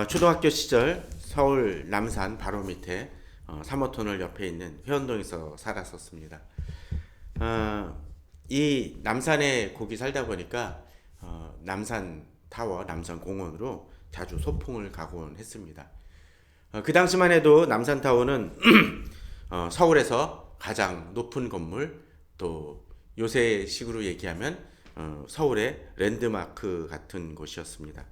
초등학교 시절 서울 남산 바로 밑에 3호터널 옆에 있는 회원동에서 살았었습니다. 이 남산에 거기 살다 보니까 남산 타워, 남산 공원으로 자주 소풍을 가곤 했습니다. 그 당시만 해도 남산 타워는 서울에서 가장 높은 건물, 또 요새 식으로 얘기하면 서울의 랜드마크 같은 곳이었습니다.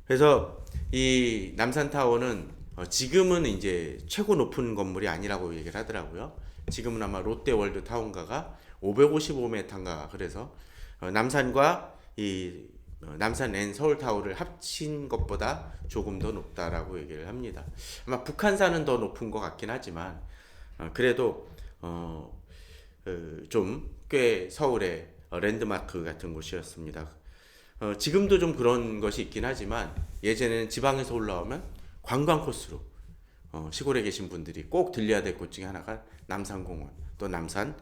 그래서 이 남산타워는 지금은 이제 최고 높은 건물이 아니라고 얘기를 하더라고요. 지금은 아마 롯데월드 타운가가 555m인가 그래서 남산과 이 남산 N 서울타워를 합친 것보다 조금 더 높다라고 얘기를 합니다. 아마 북한산은 더 높은 것 같긴 하지만 그래도 좀 꽤 서울의 랜드마크 같은 곳이었습니다. 지금도 좀 그런 것이 있긴 하지만 예전에는 지방에서 올라오면 관광 코스로 시골에 계신 분들이 꼭 들려야 될 곳 중에 하나가 남산공원 또 남산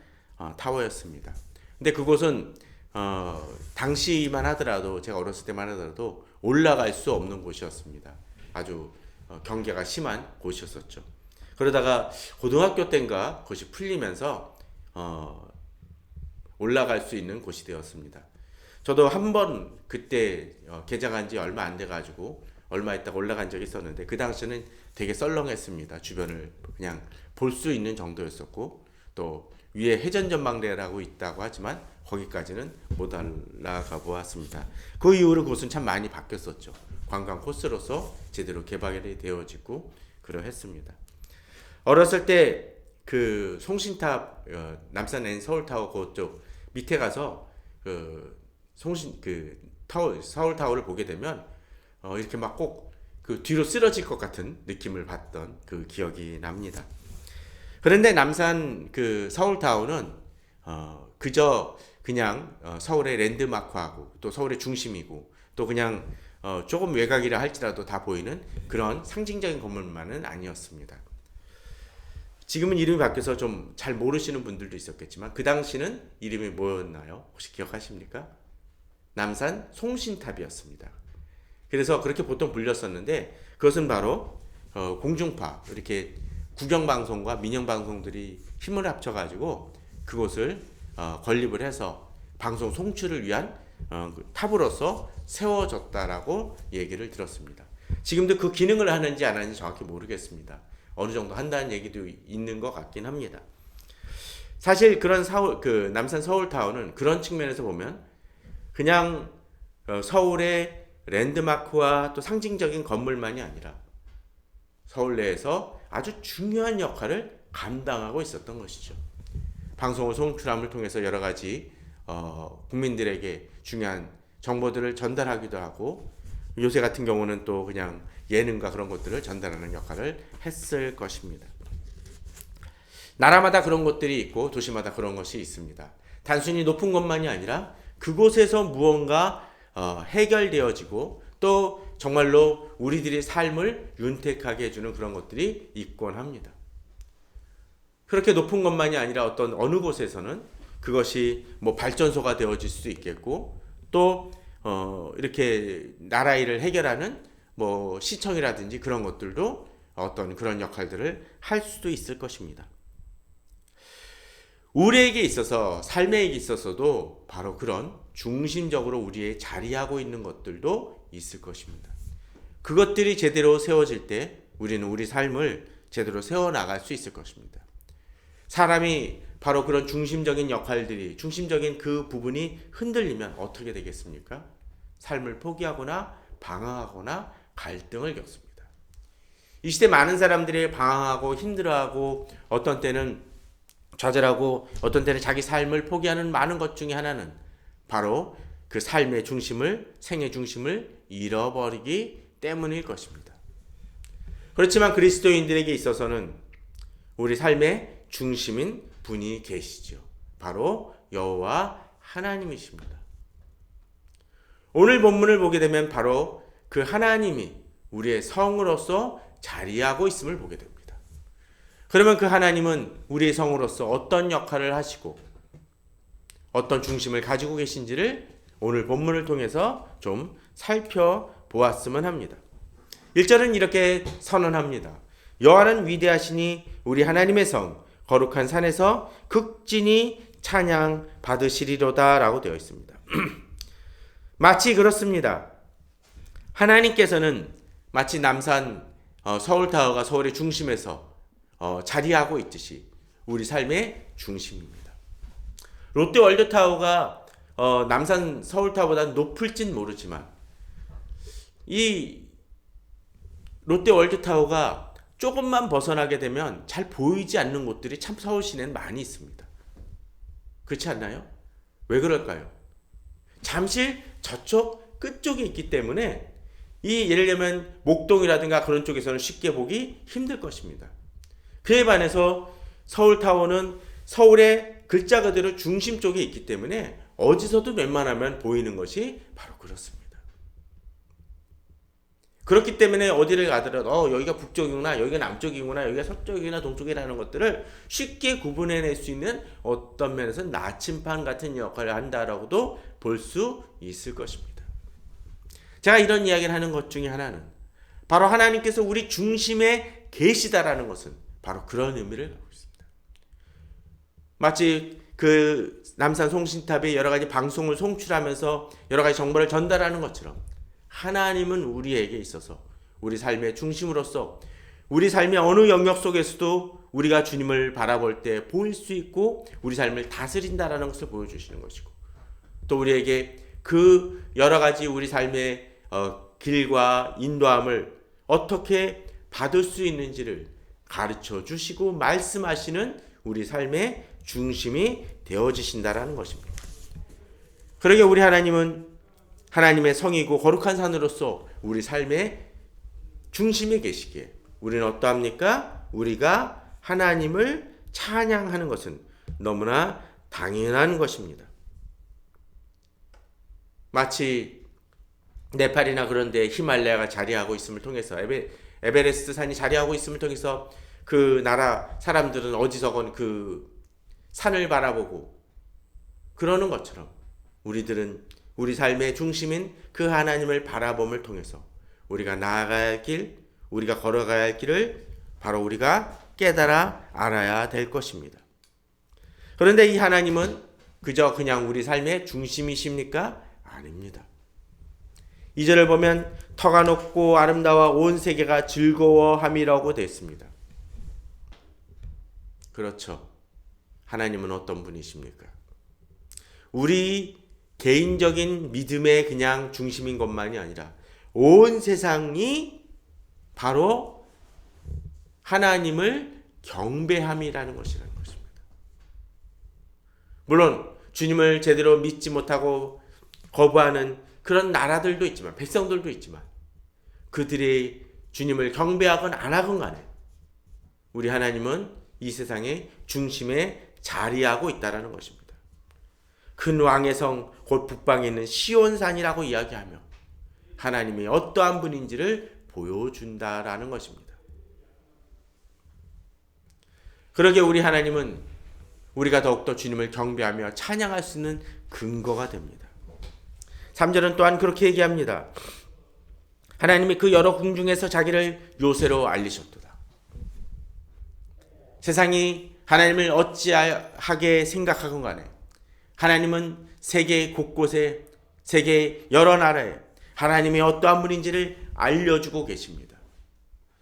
타워였습니다. 근데 그곳은 당시만 하더라도 제가 어렸을 때만 하더라도 올라갈 수 없는 곳이었습니다. 아주 경계가 심한 곳이었었죠. 그러다가 고등학교 때인가 그것이 풀리면서 올라갈 수 있는 곳이 되었습니다. 저도 한 번 그때 개장한 지 얼마 안 돼가지고 얼마 있다가 올라간 적이 있었는데 그 당시는 되게 썰렁했습니다. 주변을 그냥 볼 수 있는 정도였었고 또 위에 회전 전망대라고 있다고 하지만 거기까지는 못 올라가 보았습니다. 그 이후로 그곳은 참 많이 바뀌었었죠. 관광 코스로서 제대로 개발이 되어지고 그러했습니다. 어렸을 때 그 송신탑 남산 N 서울타워 그쪽 밑에 가서 서울 타워를 보게 되면 이렇게 막 꼭 그 뒤로 쓰러질 것 같은 느낌을 받던 그 기억이 납니다. 그런데 남산 그 서울 타워는 그저 그냥 서울의 랜드마크하고 또 서울의 중심이고 또 그냥 조금 외곽이라 할지라도 다 보이는 그런 상징적인 건물만은 아니었습니다. 지금은 이름이 바뀌어서 좀 잘 모르시는 분들도 있었겠지만 그 당시는 이름이 뭐였나요? 혹시 기억하십니까? 남산 송신탑이었습니다. 그래서 그렇게 보통 불렸었는데 그것은 바로 공중파 이렇게 국영방송과 민영방송들이 힘을 합쳐가지고 그곳을 건립을 해서 방송 송출을 위한 탑으로서 세워졌다라고 얘기를 들었습니다. 지금도 그 기능을 하는지 안 하는지 정확히 모르겠습니다. 어느 정도 한다는 얘기도 있는 것 같긴 합니다. 사실 그런 그 남산 서울타워는 그런 측면에서 보면 그냥 서울의 랜드마크와 또 상징적인 건물만이 아니라 서울 내에서 아주 중요한 역할을 감당하고 있었던 것이죠. 방송을 송출함을 통해서 여러 가지 국민들에게 중요한 정보들을 전달하기도 하고 요새 같은 경우는 또 그냥 예능과 그런 것들을 전달하는 역할을 했을 것입니다. 나라마다 그런 것들이 있고 도시마다 그런 것이 있습니다. 단순히 높은 것만이 아니라 그곳에서 무언가 해결되어지고 또 정말로 우리들의 삶을 윤택하게 해주는 그런 것들이 있곤 합니다. 그렇게 높은 것만이 아니라 어느 곳에서는 그것이 뭐 발전소가 되어질 수도 있겠고 또 이렇게 나라 일을 해결하는 뭐 시청이라든지 그런 것들도 어떤 그런 역할들을 할 수도 있을 것입니다. 우리에게 있어서 삶에 있어서도 바로 그런 중심적으로 우리의 자리하고 있는 것들도 있을 것입니다. 그것들이 제대로 세워질 때 우리는 우리 삶을 제대로 세워나갈 수 있을 것입니다. 사람이 바로 그런 중심적인 역할들이 중심적인 그 부분이 흔들리면 어떻게 되겠습니까? 삶을 포기하거나 방황하거나 갈등을 겪습니다. 이 시대 많은 사람들이 방황하고 힘들어하고 어떤 때는 좌절하고 어떤 때는 자기 삶을 포기하는 많은 것 중에 하나는 바로 그 삶의 중심을 생의 중심을 잃어버리기 때문일 것입니다. 그렇지만 그리스도인들에게 있어서는 우리 삶의 중심인 분이 계시죠. 바로 여호와 하나님이십니다. 오늘 본문을 보게 되면 바로 그 하나님이 우리의 성으로서 자리하고 있음을 보게 됩니다. 그러면 그 하나님은 우리의 성으로서 어떤 역할을 하시고 어떤 중심을 가지고 계신지를 오늘 본문을 통해서 좀 살펴보았으면 합니다. 1절은 이렇게 선언합니다. 여호와는 위대하시니 우리 하나님의 성 거룩한 산에서 극진히 찬양 받으시리로다 라고 되어 있습니다. 마치 그렇습니다. 하나님께서는 마치 남산 서울타워가 서울의 중심에서 자리하고 있듯이 우리 삶의 중심입니다. 롯데월드타워가 남산 서울타워보다 높을진 모르지만 이 롯데월드타워가 조금만 벗어나게 되면 잘 보이지 않는 곳들이 참 서울 시내는 많이 있습니다. 그렇지 않나요? 왜 그럴까요? 잠실 저쪽 끝쪽에 있기 때문에 예를 들면 목동이라든가 그런 쪽에서는 쉽게 보기 힘들 것입니다. 그에 반해서 서울타워는 서울의 글자 그대로 중심 쪽에 있기 때문에 어디서도 웬만하면 보이는 것이 바로 그렇습니다. 그렇기 때문에 어디를 가더라도 여기가 북쪽이구나, 여기가 남쪽이구나, 여기가 서쪽이나 동쪽이라는 것들을 쉽게 구분해낼 수 있는 어떤 면에서 나침반 같은 역할을 한다라고도 볼 수 있을 것입니다. 제가 이런 이야기를 하는 것 중에 하나는 바로 하나님께서 우리 중심에 계시다라는 것은 바로 그런 의미를 갖고 있습니다. 마치 그 남산 송신탑의 여러 가지 방송을 송출하면서 여러 가지 정보를 전달하는 것처럼 하나님은 우리에게 있어서 우리 삶의 중심으로서 우리 삶의 어느 영역 속에서도 우리가 주님을 바라볼 때 보일 수 있고 우리 삶을 다스린다라는 것을 보여주시는 것이고 또 우리에게 그 여러 가지 우리 삶의 길과 인도함을 어떻게 받을 수 있는지를 가르쳐 주시고 말씀하시는 우리 삶의 중심이 되어지신다라는 것입니다. 그러게 우리 하나님은 하나님의 성이고 거룩한 산으로서 우리 삶의 중심에 계시기에 우리는 어떠합니까? 우리가 하나님을 찬양하는 것은 너무나 당연한 것입니다. 마치 네팔이나 그런 데 히말라야가 자리하고 있음을 통해서 에베레스트 산이 자리하고 있음을 통해서 그 나라 사람들은 어디서건 그 산을 바라보고 그러는 것처럼 우리들은 우리 삶의 중심인 그 하나님을 바라봄을 통해서 우리가 나아가야 할 길, 우리가 걸어가야 할 길을 바로 우리가 깨달아 알아야 될 것입니다. 그런데 이 하나님은 그냥 우리 삶의 중심이십니까? 아닙니다. 2절을 보면 터가 높고 아름다워 온 세계가 즐거워함이라고 되어 있습니다. 그렇죠. 하나님은 어떤 분이십니까? 우리 개인적인 믿음의 그냥 중심인 것만이 아니라 온 세상이 바로 하나님을 경배함이라는 것이라는 것입니다. 물론 주님을 제대로 믿지 못하고 거부하는 그런 나라들도 있지만 백성들도 있지만 그들이 주님을 경배하건 안 하건 간에 우리 하나님은 이 세상의 중심에 자리하고 있다는 것입니다. 큰 왕의 성 곧 북방에 있는 시온산이라고 이야기하며 하나님이 어떠한 분인지를 보여준다라는 것입니다. 그러게 우리 하나님은 우리가 더욱더 주님을 경배하며 찬양할 수 있는 근거가 됩니다. 3절은 또한 그렇게 얘기합니다. 하나님이 그 여러 궁중에서 자기를 요새로 알리셨도다. 세상이 하나님을 어찌하게 생각하건 간에 하나님은 세계 곳곳에 세계 여러 나라에 하나님이 어떠한 분인지를 알려주고 계십니다.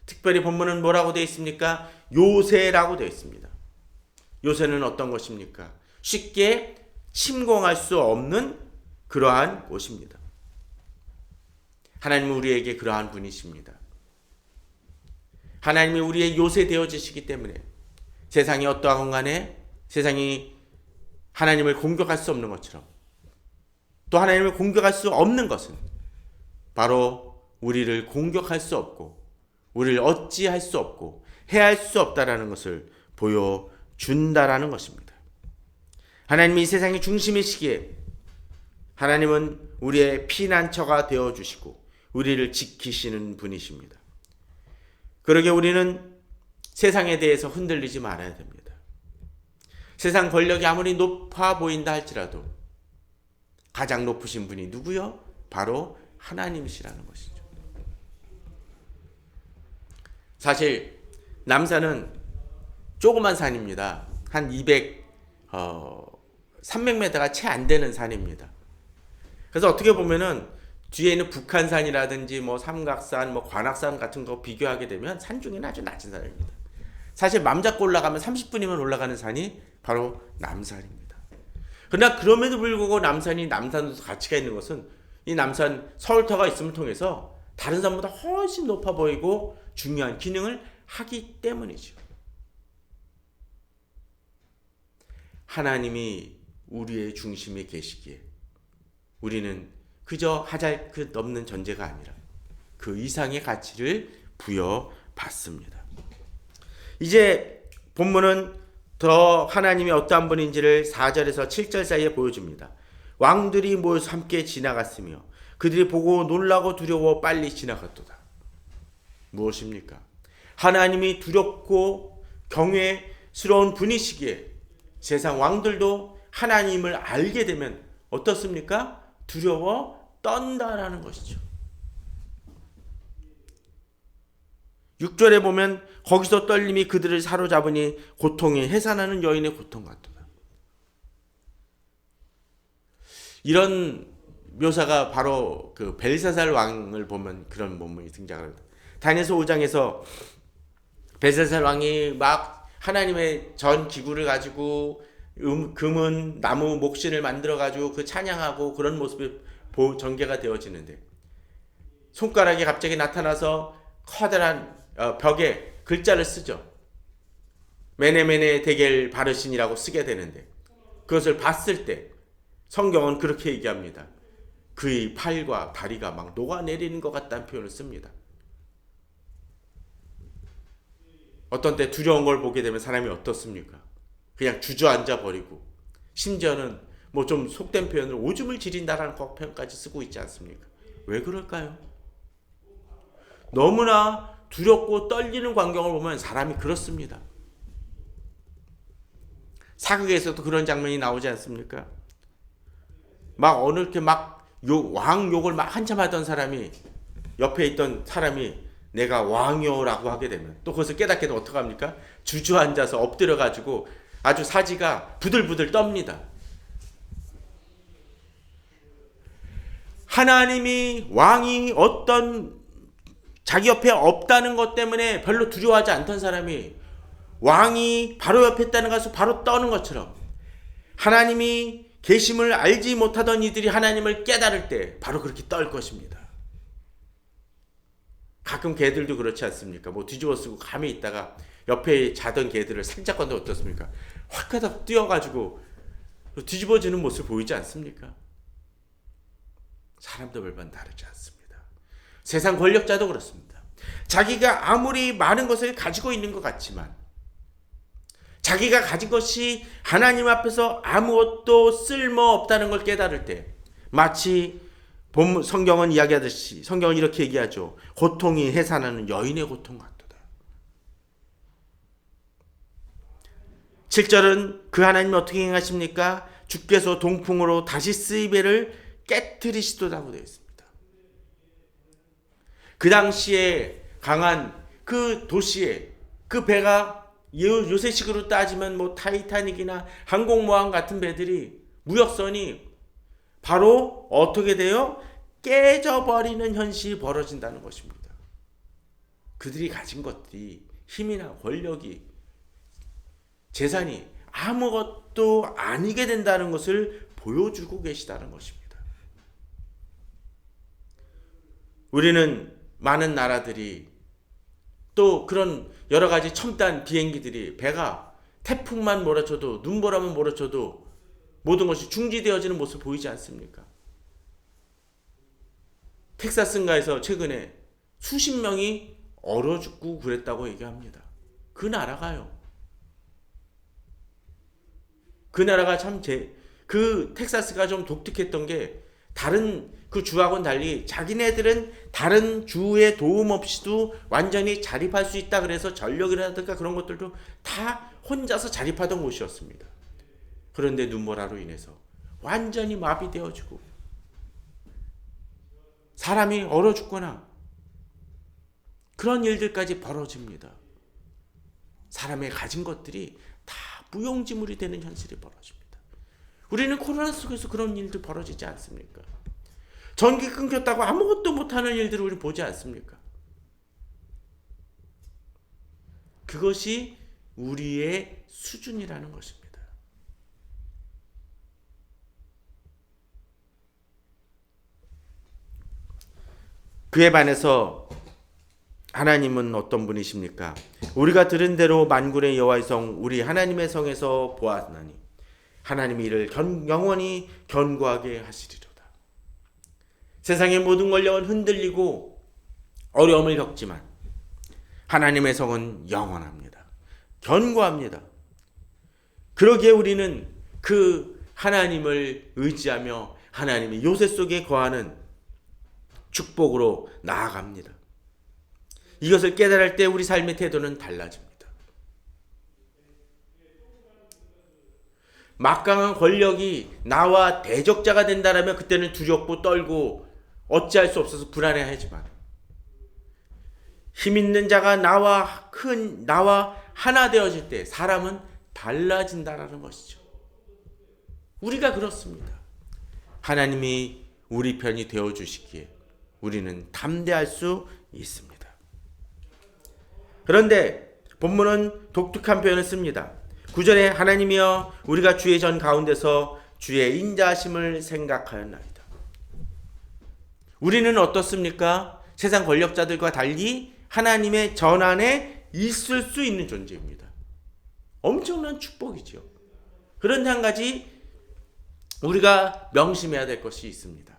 특별히 본문은 뭐라고 되어 있습니까? 요새라고 되어 있습니다. 요새는 어떤 것입니까? 쉽게 침공할 수 없는 그러한 곳입니다. 하나님은 우리에게 그러한 분이십니다. 하나님이 우리의 요새 되어지시기 때문에 세상이 어떠한 간에 세상이 하나님을 공격할 수 없는 것처럼 또 하나님을 공격할 수 없는 것은 바로 우리를 공격할 수 없고 우리를 어찌할 수 없고 해할 수 없다라는 것을 보여준다라는 것입니다. 하나님이 이 세상의 중심이시기에 하나님은 우리의 피난처가 되어주시고 우리를 지키시는 분이십니다. 그러게 우리는 세상에 대해서 흔들리지 말아야 됩니다. 세상 권력이 아무리 높아 보인다 할지라도 가장 높으신 분이 누구요? 바로 하나님이시라는 것이죠. 사실 남산은 조그만 산입니다. 한 300m가 채 안 되는 산입니다. 그래서 어떻게 보면은 뒤에 있는 북한산이라든지 뭐 삼각산, 뭐 관악산 같은 거 비교하게 되면 산 중에는 아주 낮은 산입니다. 사실 맘 잡고 올라가면 30분이면 올라가는 산이 바로 남산입니다. 그러나 그럼에도 불구하고 남산이 남산으로 가치가 있는 것은 이 남산 서울타워가 있음을 통해서 다른 산보다 훨씬 높아 보이고 중요한 기능을 하기 때문이죠. 하나님이 우리의 중심에 계시기에 우리는 그저 하잘 그 넘는 존재가 아니라 그 이상의 가치를 부여받습니다. 이제 본문은 더 하나님이 어떠한 분인지를 4절에서 7절 사이에 보여줍니다. 왕들이 모여서 함께 지나갔으며 그들이 보고 놀라고 두려워 빨리 지나갔도다. 무엇입니까? 하나님이 두렵고 경외스러운 분이시기에 세상 왕들도 하나님을 알게 되면 어떻습니까? 두려워 떤다라는 것이죠. 6절에 보면 거기서 떨림이 그들을 사로잡으니 고통이 해산하는 여인의 고통 같도다. 이런 묘사가 바로 그 벨사살 왕을 보면 그런 본문이 등장을 합니다. 다니엘서 5장에서 벨사살 왕이 막 하나님의 전 기구를 가지고 금은 나무 목신을 만들어 가지고 그 찬양하고 그런 모습이 전개가 되어지는데 손가락이 갑자기 나타나서 커다란 벽에 글자를 쓰죠. 메네메네 데겔 바르신이라고 쓰게 되는데 그것을 봤을 때 성경은 그렇게 얘기합니다. 그의 팔과 다리가 막 녹아내리는 것 같다는 표현을 씁니다. 어떤 때 두려운 걸 보게 되면 사람이 어떻습니까? 그냥 주저앉아 버리고 심지어는 뭐 좀 속된 표현으로 오줌을 지린다라는 표현까지 쓰고 있지 않습니까? 왜 그럴까요? 너무나 두렵고 떨리는 광경을 보면 사람이 그렇습니다. 사극에서도 그런 장면이 나오지 않습니까? 막 어느 이렇게 막 왕욕을 막 한참 하던 사람이 옆에 있던 사람이 내가 왕이요라고 하게 되면 또 그것을 깨닫게 되면 어떡합니까? 주저앉아서 엎드려 가지고 아주 사지가 부들부들 떱니다. 하나님이 왕이 어떤 자기 옆에 없다는 것 때문에 별로 두려워하지 않던 사람이 왕이 바로 옆에 있다는 것을 바로 떠는 것처럼 하나님이 계심을 알지 못하던 이들이 하나님을 깨달을 때 바로 그렇게 떨 것입니다. 가끔 개들도 그렇지 않습니까? 뭐 뒤집어 쓰고 감에 있다가 옆에 자던 개들을 살짝 건데 어떻습니까? 확 하다 뛰어가지고 뒤집어지는 모습 보이지 않습니까? 사람도 별반 다르지 않습니다. 세상 권력자도 그렇습니다. 자기가 아무리 많은 것을 가지고 있는 것 같지만 자기가 가진 것이 하나님 앞에서 아무것도 쓸모없다는 걸 깨달을 때 마치 성경은 이야기하듯이 성경은 이렇게 얘기하죠. 고통이 해산하는 여인의 고통 같도다. 7절은 그 하나님이 어떻게 행하십니까? 주께서 동풍으로 다시스의 배를 깨트리시도다고 되어 있습니다. 그 당시에 강한 그 도시에 그 배가 요새식으로 따지면 뭐 타이타닉이나 항공모함 같은 배들이 무역선이 바로 어떻게 돼요? 깨져버리는 현실이 벌어진다는 것입니다. 그들이 가진 것들이 힘이나 권력이 재산이 아무것도 아니게 된다는 것을 보여주고 계시다는 것입니다. 우리는 많은 나라들이 또 그런 여러 가지 첨단 비행기들이 배가 태풍만 몰아쳐도 눈보라만 몰아쳐도 모든 것이 중지되어지는 모습 보이지 않습니까? 텍사스인가에서 최근에 수십 명이 얼어 죽고 그랬다고 얘기합니다. 그 나라가요. 그 나라가 그 텍사스가 좀 독특했던 게 다른 그 주하고는 달리 자기네들은 다른 주의 도움 없이도 완전히 자립할 수 있다 그래서 전력이라든가 그런 것들도 다 혼자서 자립하던 곳이었습니다. 그런데 눈보라로 인해서 완전히 마비되어지고 사람이 얼어 죽거나 그런 일들까지 벌어집니다. 사람의 가진 것들이 다 무용지물이 되는 현실이 벌어집니다. 우리는 코로나 속에서 그런 일도 벌어지지 않습니까? 전기 끊겼다고 아무것도 못하는 일들을 우리 보지 않습니까? 그것이 우리의 수준이라는 것입니다. 그에 반해서 하나님은 어떤 분이십니까? 우리가 들은 대로 만군의 여호와의 성 우리 하나님의 성에서 보았나니 하나님이 이를 영원히 견고하게 하시리로다. 세상의 모든 권력은 흔들리고 어려움을 겪지만 하나님의 성은 영원합니다. 견고합니다. 그러기에 우리는 그 하나님을 의지하며 하나님의 요새 속에 거하는 축복으로 나아갑니다. 이것을 깨달을 때 우리 삶의 태도는 달라집니다. 막강한 권력이 나와 대적자가 된다라면 그때는 두렵고 떨고 어찌할 수 없어서 불안해하지만 힘 있는 자가 나와 하나 되어질 때 사람은 달라진다라는 것이죠. 우리가 그렇습니다. 하나님이 우리 편이 되어 주시기에 우리는 담대할 수 있습니다. 그런데 본문은 독특한 표현을 씁니다. 9절에 하나님이여 우리가 주의 전 가운데서 주의 인자하심을 생각하였나이다. 우리는 어떻습니까? 세상 권력자들과 달리 하나님의 전 안에 있을 수 있는 존재입니다. 엄청난 축복이죠. 그런데 한 가지 우리가 명심해야 될 것이 있습니다.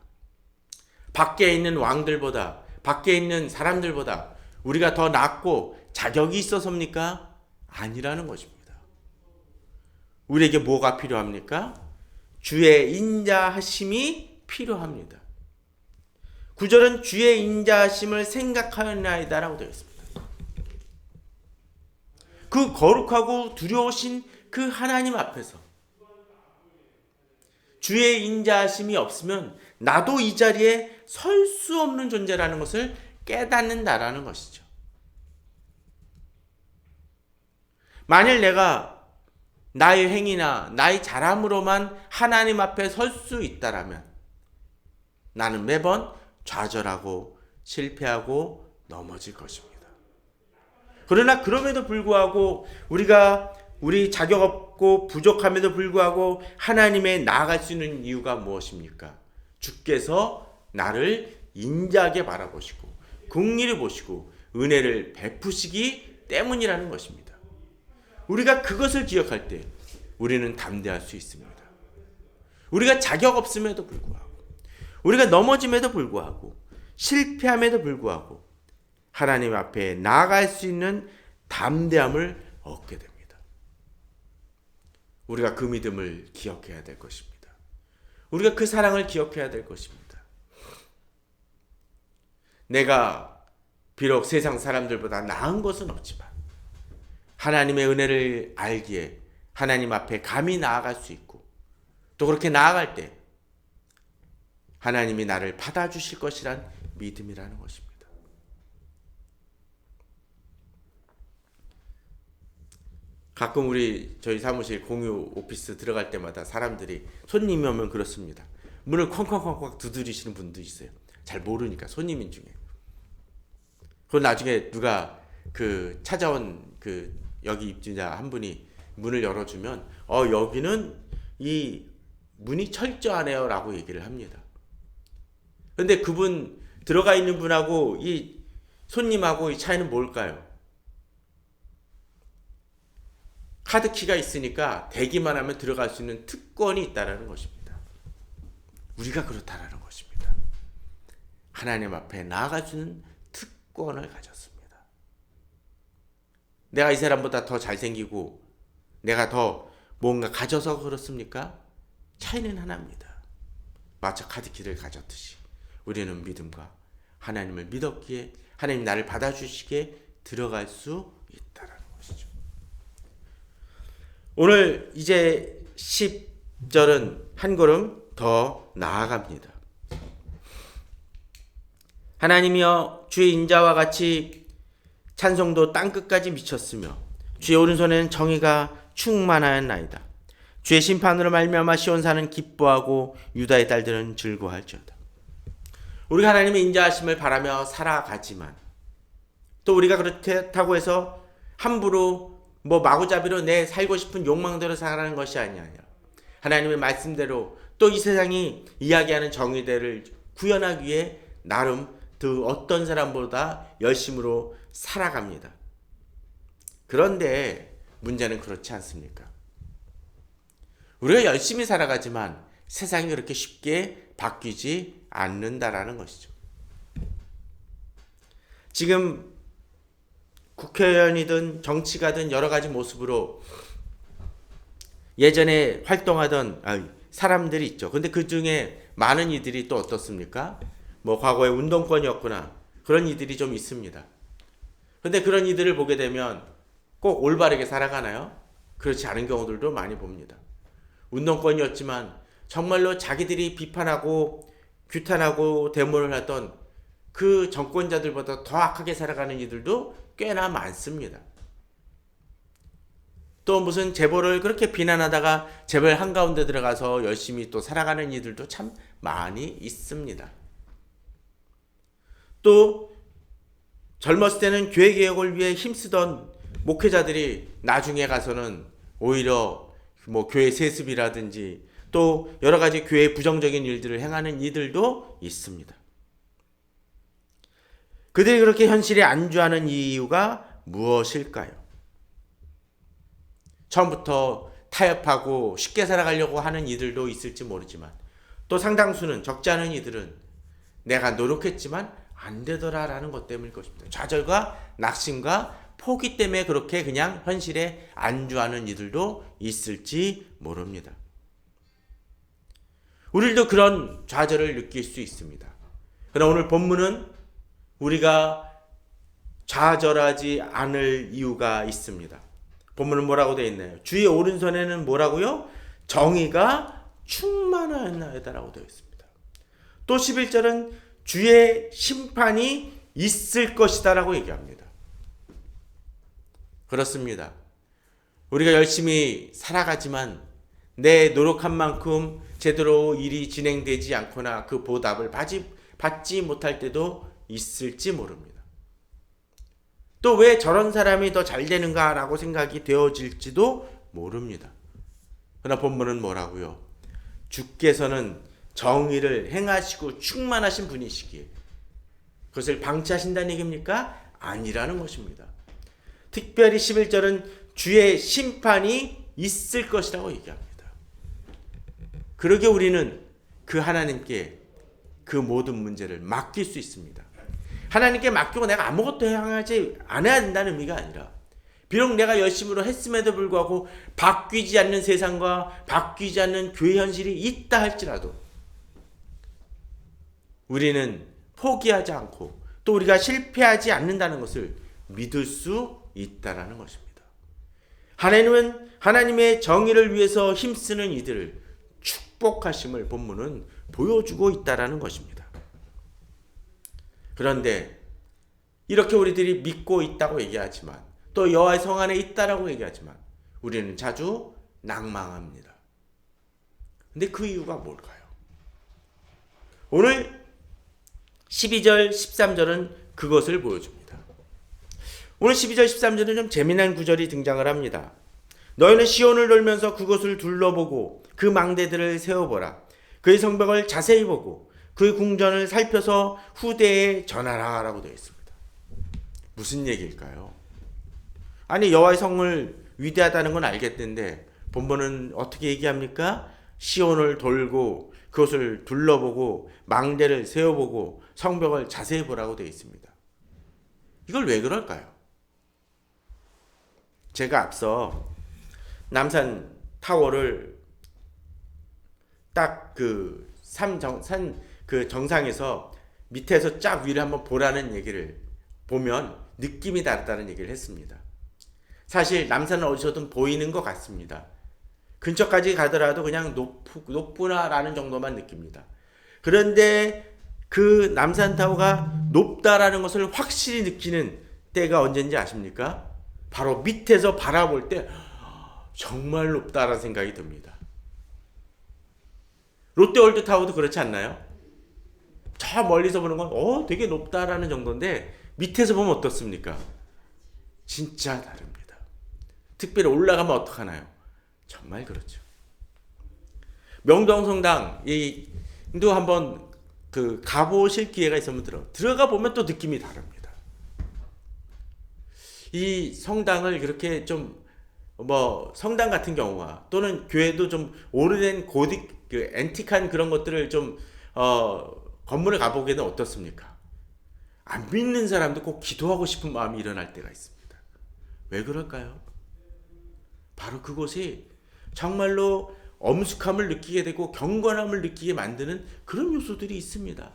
밖에 있는 왕들보다, 밖에 있는 사람들보다 우리가 더 낫고 자격이 있어서입니까? 아니라는 것입니다. 우리에게 뭐가 필요합니까? 주의 인자하심이 필요합니다. 9절은 주의 인자하심을 생각하였나이다라고 되어 있습니다. 그 거룩하고 두려우신 그 하나님 앞에서 주의 인자하심이 없으면 나도 이 자리에 설 수 없는 존재라는 것을 깨닫는다라는 것이죠. 만일 내가 나의 행위나 나의 잘함으로만 하나님 앞에 설 수 있다라면 나는 매번 좌절하고 실패하고 넘어질 것입니다. 그러나 그럼에도 불구하고 우리 자격 없고 부족함에도 불구하고 하나님에 나아갈 수 있는 이유가 무엇입니까? 주께서 나를 인자하게 바라보시고 긍휼히 보시고 은혜를 베푸시기 때문이라는 것입니다. 우리가 그것을 기억할 때 우리는 담대할 수 있습니다. 우리가 자격 없음에도 불구하고 우리가 넘어짐에도 불구하고 실패함에도 불구하고 하나님 앞에 나아갈 수 있는 담대함을 얻게 됩니다. 우리가 그 믿음을 기억해야 될 것입니다. 우리가 그 사랑을 기억해야 될 것입니다. 내가 비록 세상 사람들보다 나은 것은 없지만 하나님의 은혜를 알기에 하나님 앞에 감히 나아갈 수 있고 또 그렇게 나아갈 때 하나님이 나를 받아주실 것이란 믿음이라는 것입니다. 가끔 저희 사무실 공유 오피스 들어갈 때마다 사람들이 손님이 오면 그렇습니다. 문을 쾅쾅쾅쾅 두드리시는 분도 있어요. 잘 모르니까 손님인 중에. 그건 나중에 누가 찾아온 여기 입주자 한 분이 문을 열어주면 여기는 이 문이 철저하네요 라고 얘기를 합니다. 그런데 그분 들어가 있는 분하고 이 손님하고 이 차이는 뭘까요? 카드키가 있으니까 대기만 하면 들어갈 수 있는 특권이 있다는 것입니다. 우리가 그렇다라는 것입니다. 하나님 앞에 나아갈 수 있는 특권을 가졌습니다. 내가 이 사람보다 더 잘생기고 내가 더 뭔가 가져서 그렇습니까? 차이는 하나입니다. 마치 카드키를 가졌듯이 우리는 믿음과 하나님을 믿었기에 하나님 나를 받아주시기에 들어갈 수 있다라는 것이죠. 오늘 이제 10절은 한 걸음 더 나아갑니다. 하나님이여 주의 인자와 같이 찬송도 땅끝까지 미쳤으며 주의 오른손에는 정의가 충만하였나이다. 주의 심판으로 말미암아 시온산은 기뻐하고 유다의 딸들은 즐거워할지어다. 우리가 하나님의 인자하심을 바라며 살아가지만 또 우리가 그렇다고 해서 함부로 마구잡이로 내 살고 싶은 욕망대로 살아가는 것이 아니야. 하나님의 말씀대로 또 이 세상이 이야기하는 정의대를 구현하기 위해 나름 그 어떤 사람보다 열심으로 살아갑니다. 그런데 문제는 그렇지 않습니까? 우리가 열심히 살아가지만 세상이 그렇게 쉽게 바뀌지 않는다라는 것이죠. 지금 국회의원이든 정치가든 여러 가지 모습으로 예전에 활동하던 사람들이 있죠. 근데 그 중에 많은 이들이 또 어떻습니까? 과거에 운동권이었구나. 그런 이들이 좀 있습니다. 근데 그런 이들을 보게 되면 꼭 올바르게 살아가나요? 그렇지 않은 경우들도 많이 봅니다. 운동권이었지만 정말로 자기들이 비판하고 규탄하고 데모를 하던 그 정권자들보다 더 악하게 살아가는 이들도 꽤나 많습니다. 또 무슨 재벌을 그렇게 비난하다가 재벌 한가운데 들어가서 열심히 또 살아가는 이들도 참 많이 있습니다. 또 젊었을 때는 교회 개혁을 위해 힘쓰던 목회자들이 나중에 가서는 오히려 교회 세습이라든지 또 여러 가지 교회의 부정적인 일들을 행하는 이들도 있습니다. 그들이 그렇게 현실에 안주하는 이유가 무엇일까요? 처음부터 타협하고 쉽게 살아가려고 하는 이들도 있을지 모르지만 또 상당수는 적지 않은 이들은 내가 노력했지만 안 되더라라는 것 때문일 것입니다. 좌절과 낙심과 포기 때문에 그렇게 그냥 현실에 안주하는 이들도 있을지 모릅니다. 우리도 그런 좌절을 느낄 수 있습니다. 그러나 오늘 본문은 우리가 좌절하지 않을 이유가 있습니다. 본문은 뭐라고 되어 있나요? 주의 오른손에는 뭐라고요? 정의가 충만하였나이다라고 되어 있습니다. 또 11절은 주의 심판이 있을 것이다라고 얘기합니다. 그렇습니다. 우리가 열심히 살아가지만 내 노력한 만큼 제대로 일이 진행되지 않거나 그 보답을 받지 못할 때도 있을지 모릅니다. 또 왜 저런 사람이 더 잘 되는가라고 생각이 되어질지도 모릅니다. 그러나 본문은 뭐라고요? 주께서는 정의를 행하시고 충만하신 분이시기에 그것을 방치하신다는 얘기입니까? 아니라는 것입니다. 특별히 11절은 주의 심판이 있을 것이라고 얘기합니다. 그러게 우리는 그 하나님께 그 모든 문제를 맡길 수 있습니다. 하나님께 맡기고 내가 아무것도 행하지 않아야 된다는 의미가 아니라 비록 내가 열심히 했음에도 불구하고 바뀌지 않는 세상과 바뀌지 않는 교회 현실이 있다 할지라도 우리는 포기하지 않고 또 우리가 실패하지 않는다는 것을 믿을 수 있다라는 것입니다. 하나님은 하나님의 정의를 위해서 힘쓰는 이들을 축복하심을 본문은 보여주고 있다라는 것입니다. 그런데 이렇게 우리들이 믿고 있다고 얘기하지만 또 여호와의 성 안에 있다라고 얘기하지만 우리는 자주 낭망합니다. 근데 그 이유가 뭘까요? 오늘 12절 13절은 그것을 보여줍니다. 오늘 12절 13절은 좀 재미난 구절이 등장을 합니다. 너희는 시온을 돌면서 그것을 둘러보고 그 망대들을 세워보라. 그의 성벽을 자세히 보고 그의 궁전을 살펴서 후대에 전하라 라고 되어 있습니다. 무슨 얘기일까요? 아니 여호와의 성을 위대하다는 건 알겠는데 본문은 어떻게 얘기합니까? 시온을 돌고 그것을 둘러보고 망대를 세워보고 성벽을 자세히 보라고 되어 있습니다. 이걸 왜 그럴까요? 제가 앞서 남산 타워를 딱 그 산 그 정상에서 밑에서 쫙 위를 한번 보라는 얘기를 보면 느낌이 다르다는 얘기를 했습니다. 사실 남산은 어디서든 보이는 것 같습니다. 근처까지 가더라도 그냥 높구나라는 정도만 느낍니다. 그런데 그 남산 타워가 높다라는 것을 확실히 느끼는 때가 언제인지 아십니까? 바로 밑에서 바라볼 때 정말 높다라는 생각이 듭니다. 롯데월드타워도 그렇지 않나요? 저 멀리서 보는 건 되게 높다라는 정도인데 밑에서 보면 어떻습니까? 진짜 다릅니다. 특별히 올라가면 어떡하나요? 정말 그렇죠. 명동성당도 한번 가보실 기회가 있으면 들어가 보면 또 느낌이 다릅니다. 이 성당을 그렇게 좀 성당 같은 경우와 또는 교회도 좀 오래된 고딕 앤틱한 그런 것들을 좀 건물을 가보기에는 어떻습니까? 안 믿는 사람도 꼭 기도하고 싶은 마음이 일어날 때가 있습니다. 왜 그럴까요? 바로 그곳이 정말로 엄숙함을 느끼게 되고 경건함을 느끼게 만드는 그런 요소들이 있습니다.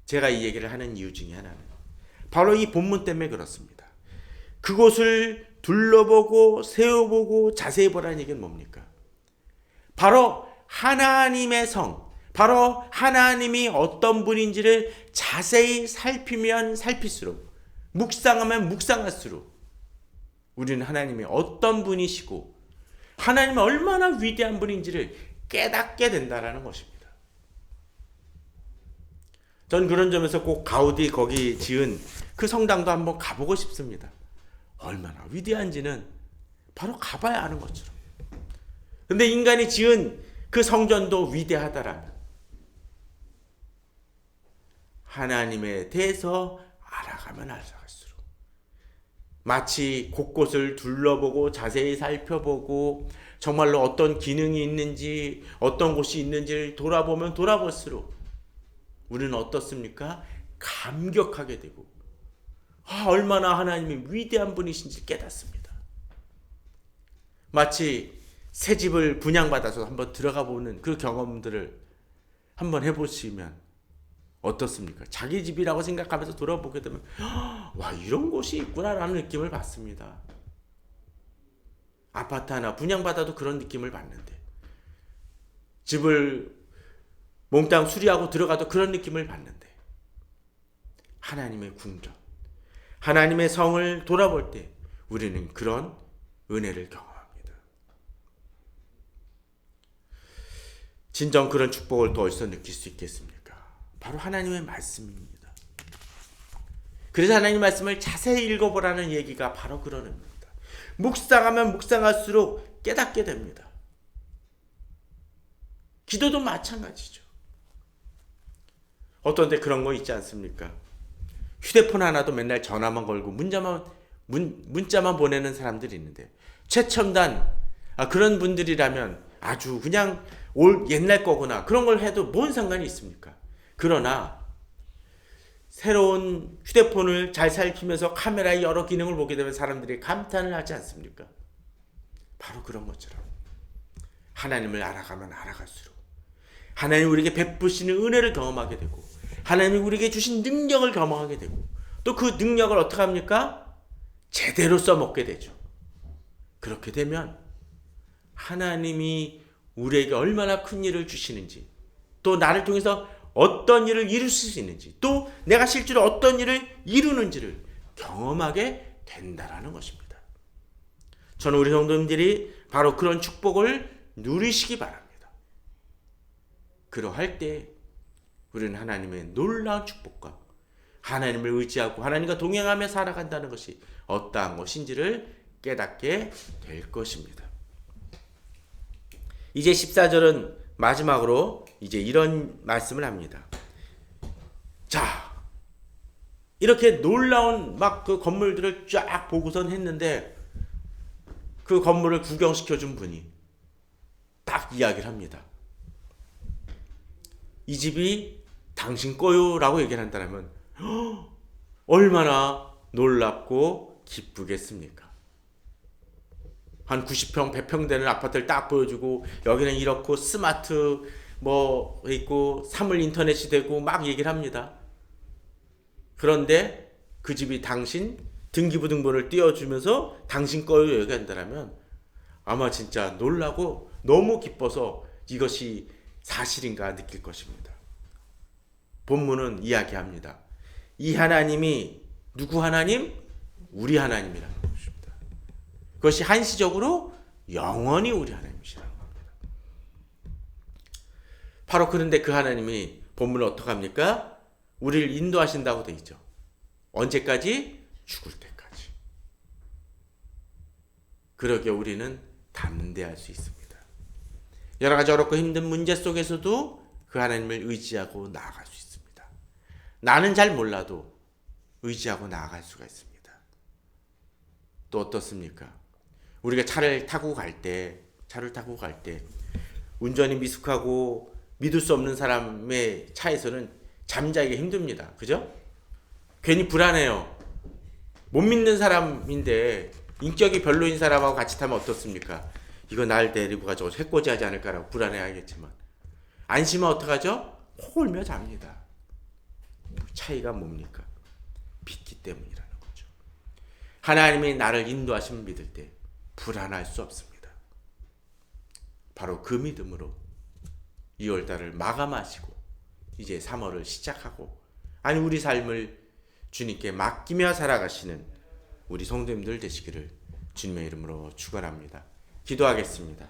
제가 이 얘기를 하는 이유 중에 하나는 바로 이 본문 때문에 그렇습니다. 그곳을 둘러보고 세워보고 자세히 보라는 얘기는 뭡니까? 바로 하나님의 성, 바로 하나님이 어떤 분인지를 자세히 살피면 살필수록, 묵상하면 묵상할수록 우리는 하나님이 어떤 분이시고 하나님이 얼마나 위대한 분인지를 깨닫게 된다는 것입니다. 전 그런 점에서 꼭 가우디 거기 지은 그 성당도 한번 가보고 싶습니다. 얼마나 위대한지는 바로 가봐야 아는 것처럼. 근데 인간이 지은 그 성전도 위대하다라면 하나님에 대해서 알아가면 알아갈수록 마치 곳곳을 둘러보고 자세히 살펴보고 정말로 어떤 기능이 있는지 어떤 곳이 있는지를 돌아보면 돌아볼수록 우리는 어떻습니까? 감격하게 되고 얼마나 하나님이 위대한 분이신지 깨닫습니다. 마치 새 집을 분양받아서 한번 들어가 보는 그 경험들을 한번 해보시면 어떻습니까? 자기 집이라고 생각하면서 돌아보게 되면 와, 이런 곳이 있구나라는 느낌을 받습니다. 아파트 하나 분양받아도 그런 느낌을 받는데 집을 몽땅 수리하고 들어가도 그런 느낌을 받는데 하나님의 궁전, 하나님의 성을 돌아볼 때 우리는 그런 은혜를 경험합니다. 진정 그런 축복을 또 어디서 느낄 수 있겠습니까? 바로 하나님의 말씀입니다. 그래서 하나님의 말씀을 자세히 읽어보라는 얘기가 바로 그런 의미입니다. 묵상하면 묵상할수록 깨닫게 됩니다. 기도도 마찬가지죠. 어떤 데 그런 거 있지 않습니까? 휴대폰 하나도 맨날 전화만 걸고 문자만 보내는 사람들이 있는데 최첨단 그런 분들이라면 아주 그냥 옛날 거구나 그런 걸 해도 뭔 상관이 있습니까? 그러나 새로운 휴대폰을 잘 살피면서 카메라의 여러 기능을 보게 되면 사람들이 감탄을 하지 않습니까? 바로 그런 것처럼 하나님을 알아가면 알아갈수록 하나님이 우리에게 베푸시는 은혜를 경험하게 되고 하나님이 우리에게 주신 능력을 경험하게 되고 또 그 능력을 어떻게 합니까? 제대로 써먹게 되죠. 그렇게 되면 하나님이 우리에게 얼마나 큰 일을 주시는지 또 나를 통해서 어떤 일을 이룰 수 있는지 또 내가 실제로 어떤 일을 이루는지를 경험하게 된다라는 것입니다. 저는 우리 성도님들이 바로 그런 축복을 누리시기 바랍니다. 그러할 때 우리는 하나님의 놀라운 축복과 하나님을 의지하고 하나님과 동행하며 살아간다는 것이 어떠한 것인지를 깨닫게 될 것입니다. 이제 14절은 마지막으로 이제 이런 말씀을 합니다. 자, 이렇게 놀라운 막 그 건물들을 쫙 보고선 했는데 그 건물을 구경시켜준 분이 딱 이야기를 합니다. 이 집이 당신 거요 라고 얘기를 한다면 얼마나 놀랍고 기쁘겠습니까? 한 90평, 100평 되는 아파트를 딱 보여주고 여기는 이렇고 스마트 뭐 있고 사물 인터넷이 되고 막 얘기를 합니다. 그런데 그 집이 당신 등기부등본을 띄워주면서 당신 거요 얘기한다면 아마 진짜 놀라고 너무 기뻐서 이것이 사실인가 느낄 것입니다. 본문은 이야기합니다. 이 하나님이 누구 하나님? 우리 하나님이라는 것입니다. 그것이 한시적으로 영원히 우리 하나님이시라는 겁니다. 바로 그런데 그 하나님이 본문을 어떻게 합니까? 우리를 인도하신다고 되어 있죠. 언제까지? 죽을 때까지. 그러기에 우리는 담대할 수 있습니다. 여러 가지 어렵고 힘든 문제 속에서도 그 하나님을 의지하고 나아갈 수 있습니다. 나는 잘 몰라도 의지하고 나아갈 수가 있습니다. 또 어떻습니까? 우리가 차를 타고 갈 때 운전이 미숙하고 믿을 수 없는 사람의 차에서는 잠자기가 힘듭니다. 그죠? 괜히 불안해요. 못 믿는 사람인데 인격이 별로인 사람하고 같이 타면 어떻습니까? 이거 날 데리고 가지고 해코지하지 않을까라고 불안해하겠지만 안심하면 어떡하죠? 홀며 잡니다. 차이가 뭡니까? 믿기 때문이라는 거죠. 하나님이 나를 인도하시면 믿을 때 불안할 수 없습니다. 바로 그 믿음으로 2월달을 마감하시고 이제 3월을 시작하고 우리 삶을 주님께 맡기며 살아가시는 우리 성도님들 되시기를 주님의 이름으로 축원합니다. 기도하겠습니다.